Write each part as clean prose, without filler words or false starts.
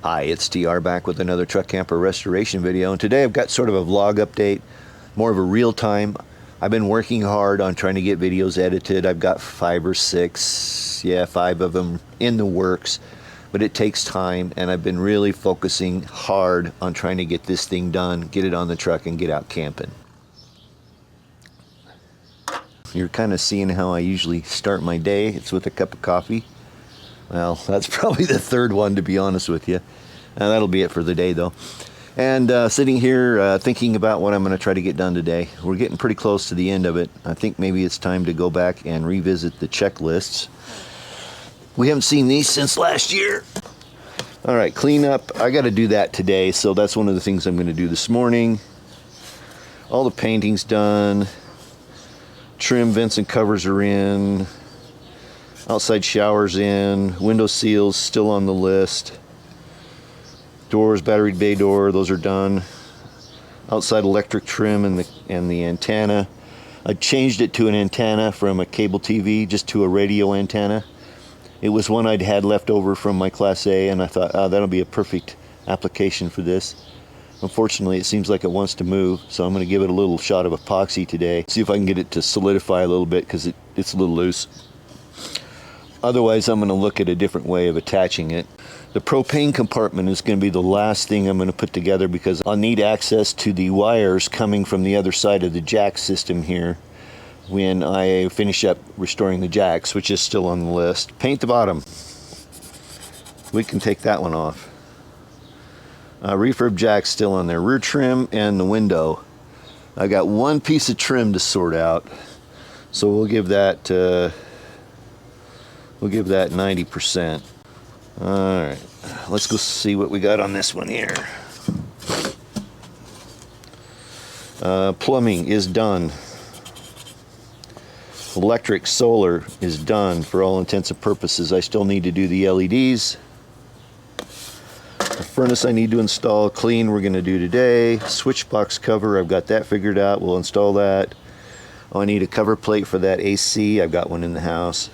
Hi, it's TR back with another truck camper restoration video, and today I've got sort of a vlog update, more of a real time. I've been working hard on trying to get videos edited. I've got 5 or 6, yeah, 5 of them in the works, but it takes time, and I've been really focusing hard on trying to get this thing done, get it on the truck, and get out camping. You're kind of seeing how I usually start my day. It's with a cup of coffee. Well, that's probably the 3rd one, to be honest with you. That'll be it for the day, though. And sitting here thinking about what I'm going to try to get done today. We're getting pretty close to the end of it. I think maybe it's time to go back and revisit the checklists. We haven't seen these since last year. All right, clean up. I got to do that today, so that's one of the things I'm going to do this morning. All the painting's done. Trim, vents, and covers are in. Outside showers in. Window seals still on the list. Doors, battery bay door, those are done. Outside electric trim and the antenna. I changed it to an antenna from a cable TV just to a radio antenna. It was one I'd had left over from my Class A, and I thought, oh, that'll be a perfect application for this. Unfortunately, it seems like it wants to move, so I'm going to give it a little shot of epoxy today. See if I can get it to solidify a little bit, because it's a little loose. Otherwise, I'm going to look at a different way of attaching it. The propane compartment is going to be the last thing I'm going to put together, because I'll need access to the wires coming from the other side of the jack system here when I finish up restoring the jacks, which is still on the list. Paint the bottom. We can take that one off. Refurb jack's still on there. Rear trim and the window. I got one piece of trim to sort out, so we'll give that 90%. Alright, let's go see what we got on this one here. Plumbing is done. Electric, solar is done for all intents and purposes. I still need to do the LEDs. The furnace I need to install, clean, we're going to do today. Switch box cover, I've got that figured out. We'll install that. Oh, I need a cover plate for that AC. I've got one in the house.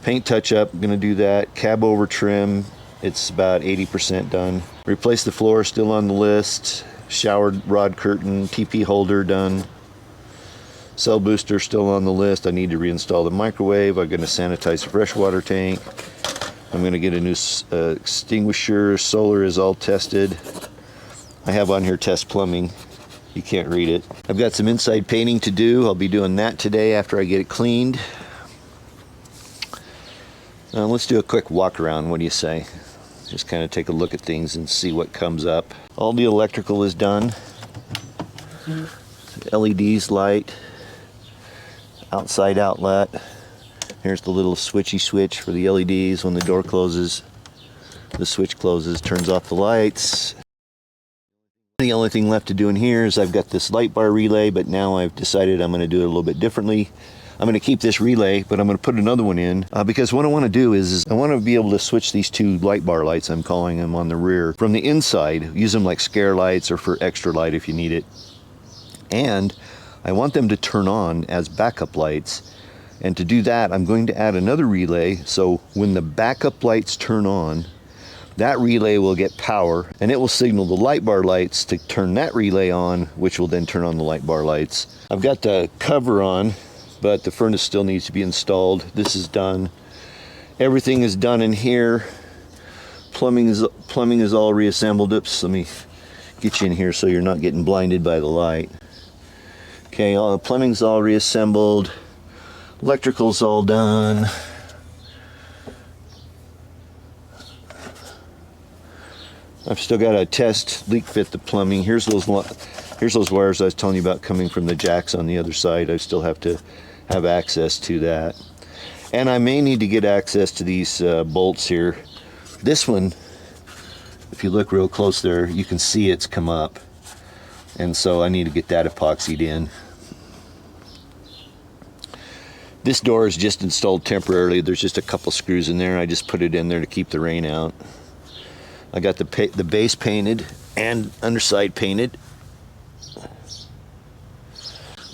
Paint touch-up, I'm going to do that. Cab over trim, it's about 80% done. Replace the floor, still on the list. Shower rod curtain, TP holder done. Cell booster still on the list. I need to reinstall the microwave. I'm going to sanitize the freshwater tank. I'm going to get a new extinguisher. Solar is all tested. I have on here test plumbing. You can't read it. I've got some inside painting to do. I'll be doing that today after I get it cleaned. Let's do a quick walk around. What do you say? Just kind of take a look at things and see what comes up. All the electrical is done. LEDs light. Outside outlet. Here's the little switchy switch for the LEDs. When the door closes, the switch closes, turns off the lights. The only thing left to do in here is I've got this light bar relay, but now I've decided I'm going to do it a little bit differently. I'm going to keep this relay, but I'm going to put another one in because what I want to do is I want to be able to switch these 2 light bar lights, I'm calling them, on the rear from the inside. Use them like scare lights or for extra light if you need it. And I want them to turn on as backup lights. And to do that, I'm going to add another relay, so when the backup lights turn on, that relay will get power, and it will signal the light bar lights to turn that relay on, which will then turn on the light bar lights. I've got the cover on, but the furnace still needs to be installed. This is done. Everything is done in here. Plumbing is all reassembled. Oops, let me get you in here so you're not getting blinded by the light. Okay, all the plumbing's all reassembled. Electrical's all done. I've still got to test leak fit the plumbing. Here's those wires I was telling you about coming from the jacks on the other side. I still have to have access to that. And I may need to get access to these bolts here. This one, if you look real close there, you can see it's come up. And so I need to get that epoxied in. This door is just installed temporarily. There's just a couple screws in there. I just put it in there to keep the rain out. I got the base painted and underside painted.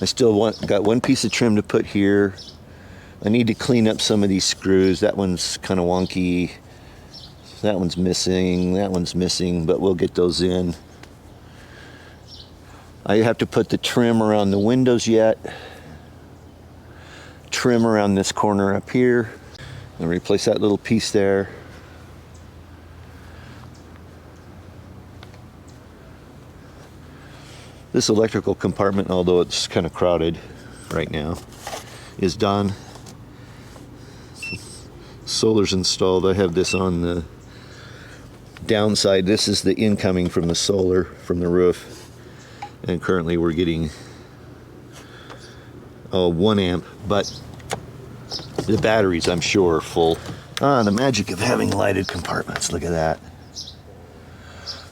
I still got one piece of trim to put here. I need to clean up some of these screws. That one's kind of wonky. That one's missing, but we'll get those in. I have to put the trim around the windows yet. Trim around this corner up here. And replace that little piece there. This electrical compartment, although it's kind of crowded right now, is done. Solar's installed. I have this on the downside. This is the incoming from the solar, from the roof. And currently we're getting 1 amp, but the batteries, I'm sure, are full. The magic of having lighted compartments. Look at that.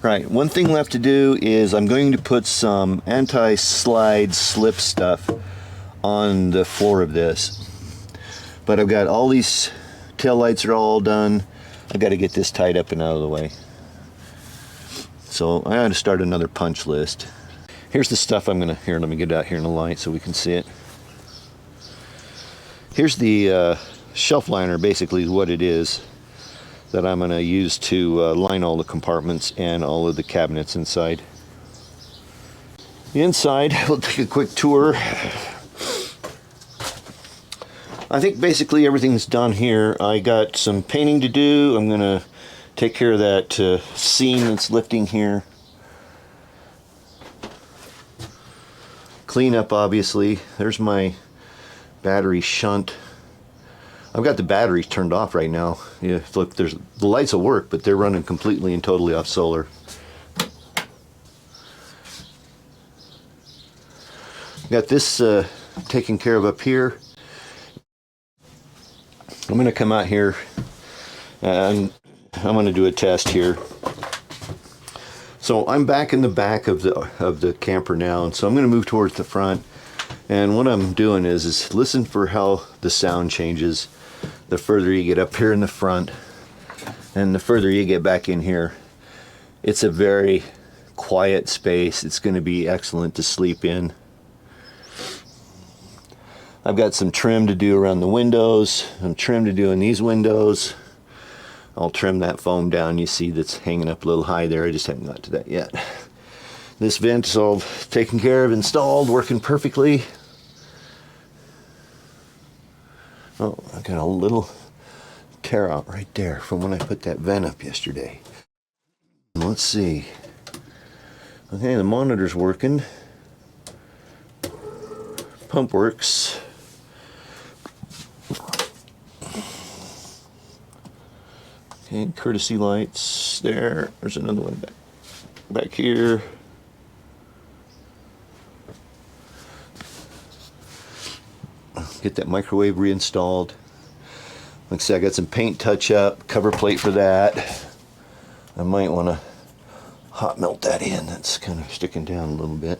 Right, one thing left to do is I'm going to put some anti-slide slip stuff on the floor of this. But I've got all these tail lights are all done. I've got to get this tied up and out of the way. So I got to start another punch list. Here's the stuff I'm gonna, here, let me get it out here in the light so we can see it. Here's the shelf liner, basically is what it is, that I'm gonna use to line all the compartments and all of the cabinets inside. The inside, we'll take a quick tour. I think basically everything's done here. I got some painting to do. I'm gonna take care of that seam that's lifting here. Clean up, obviously. There's my battery shunt. I've got the batteries turned off right now. Yeah, look, the lights will work, but they're running completely and totally off solar. Got this taken care of up here. I'm going to come out here and I'm going to do a test here. So I'm back in the back of the camper now, and so I'm going to move towards the front. And what I'm doing is listen for how the sound changes the further you get up here in the front and the further you get back in here. It's a very quiet space. It's going to be excellent to sleep in. I've got some trim to do around the windows, some trim to do in these windows. I'll trim that foam down. You see that's hanging up a little high there. I just haven't got to that yet. This vent is all taken care of, installed, working perfectly. Oh, I got a little tear out right there from when I put that vent up yesterday. Let's see. Okay, the monitor's working. Pump works. Okay, courtesy lights there. There's another one back here. Get that microwave reinstalled. Like I said, I got some paint touch up, cover plate for that. I might want to hot melt that in. That's kind of sticking down a little bit.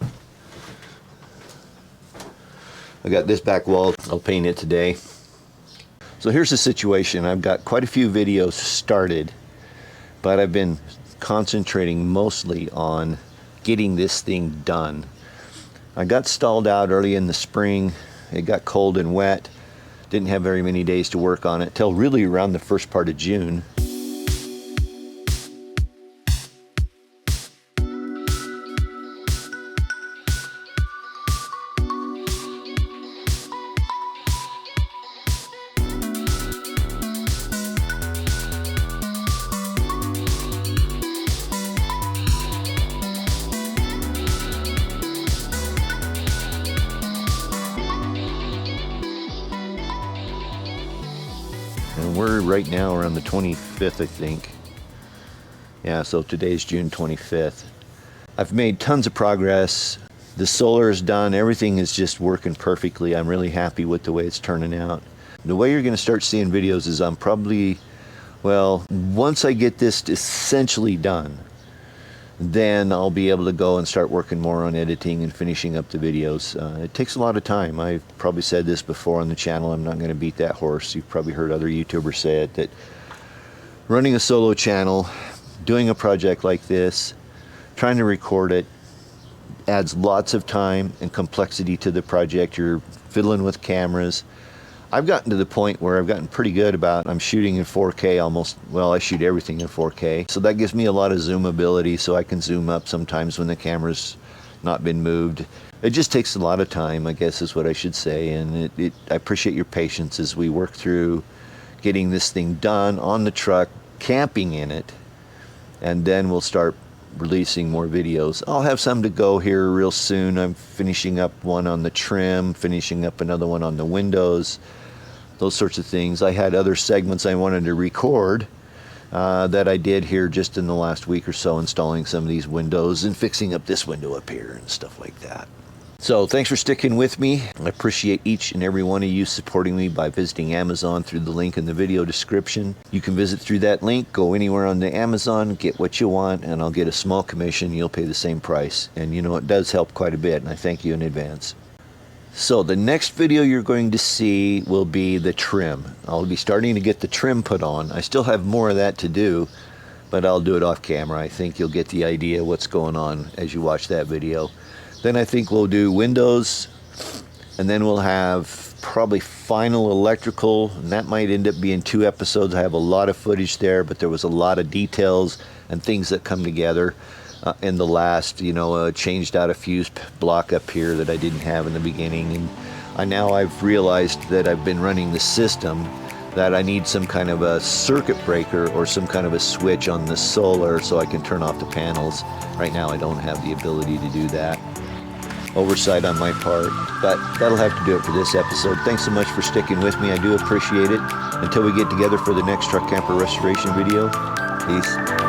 I got this back wall. I'll paint it today. So here's the situation. I've got quite a few videos started, but I've been concentrating mostly on getting this thing done. I got stalled out early in the spring. It got cold and wet. Didn't have very many days to work on it till really around the first part of June. And we're right now around the 25th, I think. Yeah, so today's June 25th. I've made tons of progress. The solar is done. Everything is just working perfectly. I'm really happy with the way it's turning out. The way you're going to start seeing videos is I'm probably, well, once I get this essentially done, then I'll be able to go and start working more on editing and finishing up the videos. It takes a lot of time. I've probably said this before on the channel. I'm not going to beat that horse. You've probably heard other YouTubers say it, that running a solo channel, doing a project like this, trying to record it, adds lots of time and complexity to the project. You're fiddling with cameras. I've gotten to the point where I've gotten pretty good about, I'm shooting in 4K almost, well, I shoot everything in 4K. So that gives me a lot of zoom ability, so I can zoom up sometimes when the camera's not been moved. It just takes a lot of time, I guess is what I should say, and I appreciate your patience as we work through getting this thing done on the truck, camping in it, and then we'll start releasing more videos. I'll have some to go here real soon. I'm finishing up one on the trim, finishing up another one on the windows, those sorts of things. I had other segments I wanted to record that I did here just in the last week or so, installing some of these windows and fixing up this window up here and stuff like that. So thanks for sticking with me. I appreciate each and every one of you supporting me by visiting Amazon through the link in the video description. You can visit through that link, go anywhere on the Amazon, get what you want, and I'll get a small commission. You'll pay the same price. And you know, it does help quite a bit, and I thank you in advance. So the next video you're going to see will be the trim. I'll be starting to get the trim put on. I still have more of that to do, but I'll do it off camera. I think you'll get the idea what's going on as you watch that video. Then I think we'll do windows, and then we'll have probably final electrical, and that might end up being 2 episodes. I have a lot of footage there, but there was a lot of details and things that come together in the last, changed out a fuse block up here that I didn't have in the beginning, and now I've realized that I've been running the system that I need some kind of a circuit breaker or some kind of a switch on the solar so I can turn off the panels. Right now I don't have the ability to do that. Oversight on my part, but that'll have to do it for this episode. Thanks so much for sticking with me. I do appreciate it. Until we get together for the next truck camper restoration video, peace.